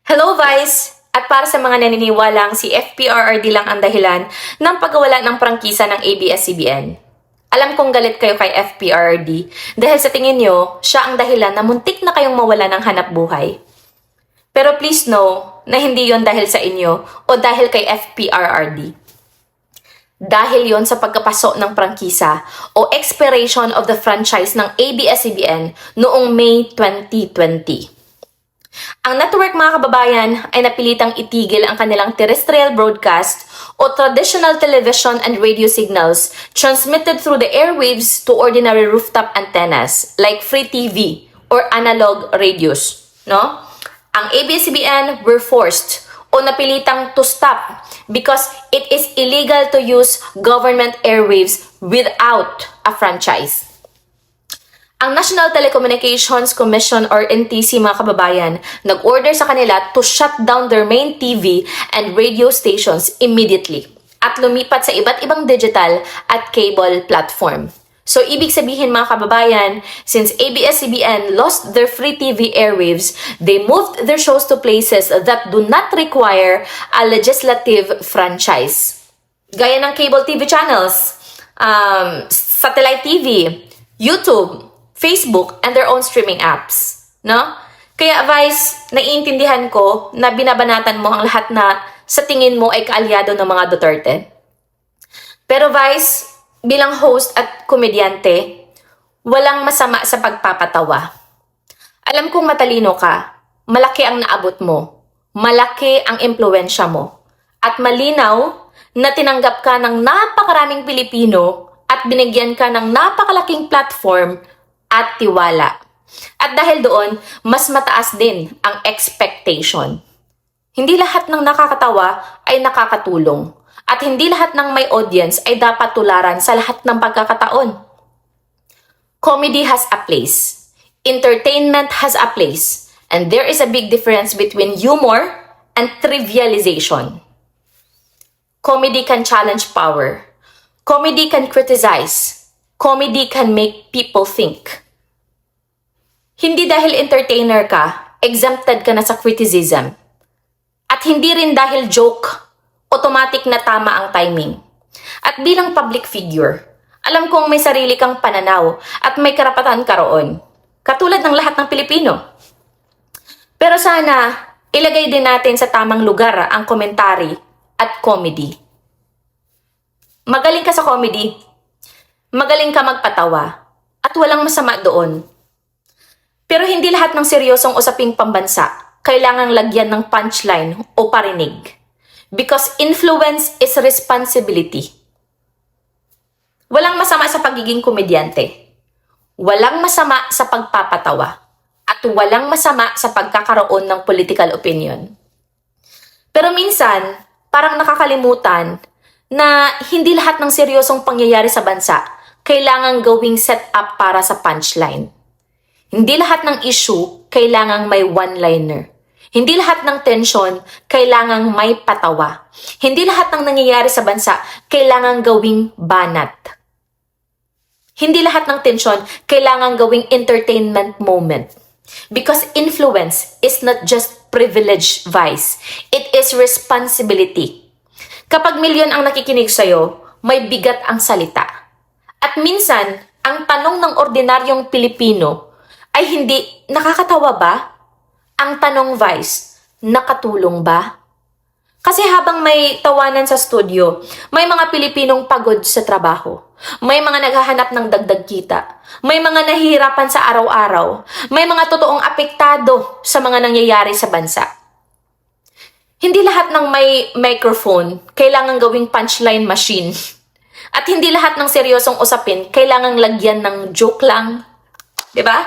Hello, Vice! At para sa mga naniniwalang si FPRRD lang ang dahilan ng pagkawala ng prangkisa ng ABS-CBN. Alam kong galit kayo kay FPRRD dahil sa tingin nyo, siya ang dahilan na muntik na kayong mawala ng hanap buhay. Pero please know na hindi yon dahil sa inyo o dahil kay FPRRD. Dahil yon sa pagkapaso ng prangkisa o expiration of the franchise ng ABS-CBN noong May 2020. Ang network, mga kababayan, ay napilitang itigil ang kanilang terrestrial broadcast o traditional television and radio signals transmitted through the airwaves to ordinary rooftop antennas like free TV or analog radios. No? Ang ABS-CBN were forced o napilitang to stop because it is illegal to use government airwaves without a franchise. Ang National Telecommunications Commission or NTC, mga kababayan, nag-order sa kanila to shut down their main TV and radio stations immediately at lumipat sa iba't ibang digital at cable platform. So, ibig sabihin, mga kababayan, since ABS-CBN lost their free TV airwaves, they moved their shows to places that do not require a legislative franchise. Gaya ng cable TV channels, satellite TV, YouTube, Facebook, and their own streaming apps. No? Kaya, Vice, naiintindihan ko na binabanatan mo ang lahat na sa tingin mo ay kaalyado ng mga Duterte. Pero, Vice, bilang host at komedyante, walang masama sa pagpapatawa. Alam kong matalino ka, malaki ang naabot mo, malaki ang impluwensya mo, at malinaw na tinanggap ka ng napakaraming Pilipino at binigyan ka ng napakalaking platform at tiwala. At dahil doon, mas mataas din ang expectation. Hindi lahat ng nakakatawa ay nakakatulong. At hindi lahat ng may audience ay dapat tularan sa lahat ng pagkakataon. Comedy has a place. Entertainment has a place. And there is a big difference between humor and trivialization. Comedy can challenge power. Comedy can criticize. Comedy can make people think. Hindi dahil entertainer ka, exempted ka na sa criticism. At hindi rin dahil joke, automatic na tama ang timing. At bilang public figure, alam kong may sarili kang pananaw at may karapatan ka roon. Katulad ng lahat ng Pilipino. Pero sana, ilagay din natin sa tamang lugar ang komentary at comedy. Magaling ka sa comedy. Magaling ka magpatawa at walang masama doon. Pero hindi lahat ng seryosong usaping pambansa kailangang lagyan ng punchline o parinig. Because influence is responsibility. Walang masama sa pagiging komedyante. Walang masama sa pagpapatawa. At walang masama sa pagkakaroon ng political opinion. Pero minsan, parang nakakalimutan na hindi lahat ng seryosong pangyayari sa bansa kailangang gawing set up para sa punchline. Hindi lahat ng issue kailangang may one-liner. Hindi lahat ng tensyon kailangang may patawa. Hindi lahat ng nangyayari sa bansa kailangang gawing banat. Hindi lahat ng tensyon kailangang gawing entertainment moment. Because influence is not just privilege, Vice. It is responsibility. Kapag milyon ang nakikinig sa'yo, may bigat ang salita. At minsan, ang tanong ng ordinaryong Pilipino ay hindi, nakakatawa ba? Ang tanong, Vice, nakatulong ba? Kasi habang may tawanan sa studio, may mga Pilipinong pagod sa trabaho. May mga naghahanap ng dagdag kita. May mga nahihirapan sa araw-araw. May mga totoong apektado sa mga nangyayari sa bansa. Hindi lahat ng may microphone kailangang gawing punchline machine. At hindi lahat ng seryosong usapin kailangang lagyan ng joke lang. 'Di ba?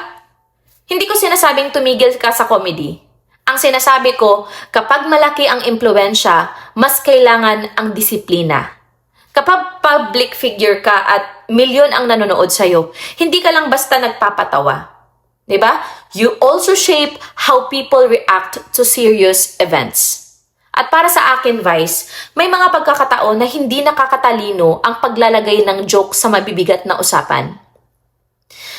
Hindi ko sinasabing tumigil ka sa comedy. Ang sinasabi ko, kapag malaki ang impluwensya, mas kailangan ang disiplina. Kapag public figure ka at milyon ang nanonood sa'yo, hindi ka lang basta nagpapatawa. 'Di ba? You also shape how people react to serious events. At para sa akin, Vice, may mga pagkakataon na hindi nakakatalino ang paglalagay ng joke sa mabibigat na usapan.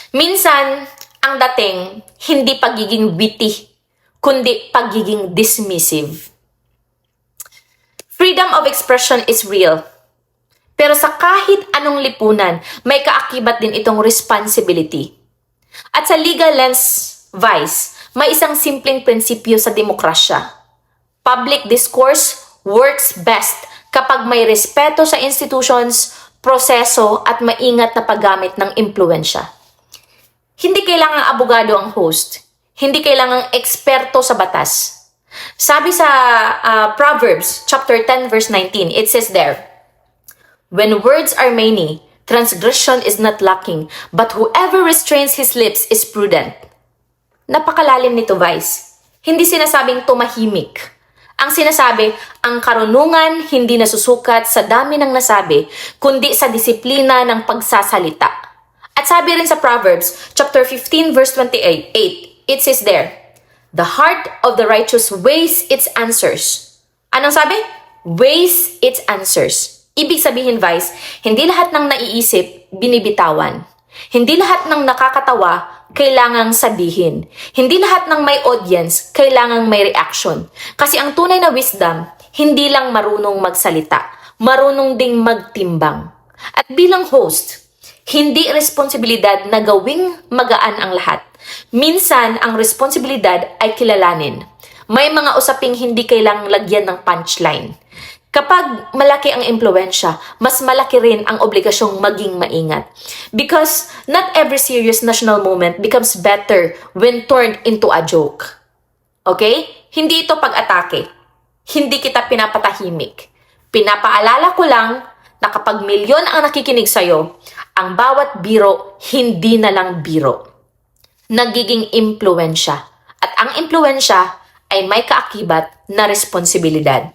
Minsan, ang dating, hindi pagiging witty kundi pagiging dismissive. Freedom of expression is real. Pero sa kahit anong lipunan, may kaakibat din itong responsibility. At sa legal lens, Vice, may isang simpleng prinsipyo sa demokrasya. Public discourse works best kapag may respeto sa institutions, proseso at maingat na paggamit ng impluensya. Hindi kailangang abogado ang host. Hindi kailangang eksperto sa batas. Sabi sa Proverbs chapter 10 verse 19, it says there, "When words are many, transgression is not lacking, but whoever restrains his lips is prudent." Napakalalim nito, Vice. Hindi sinasabing tumahimik. Ang sinasabi, ang karunungan hindi nasusukat sa dami ng nasabi, kundi sa disiplina ng pagsasalita. At sabi rin sa Proverbs chapter 15 verse 28, it says there, "The heart of the righteous weighs its answers." Anong sabi? Weighs its answers. Ibig sabihin, Vice, hindi lahat ng naiisip, binibitawan. Hindi lahat ng nakakatawa, kailangang sabihin. Hindi lahat ng may audience, kailangang may reaction. Kasi ang tunay na wisdom, hindi lang marunong magsalita, marunong ding magtimbang. At bilang host, hindi responsibilidad na gawing magaan ang lahat. Minsan, ang responsibilidad ay kilalanin. May mga usaping hindi kailangang lagyan ng punchline. Kapag malaki ang impluensya, mas malaki rin ang obligasyong maging maingat. Because not every serious national moment becomes better when turned into a joke. Okay? Hindi ito pag-atake. Hindi kita pinapatahimik. Pinapaalala ko lang na kapag milyon ang nakikinig sa'yo, ang bawat biro, hindi na lang biro. Nagiging impluensya. At ang impluensya ay may kaakibat na responsibilidad.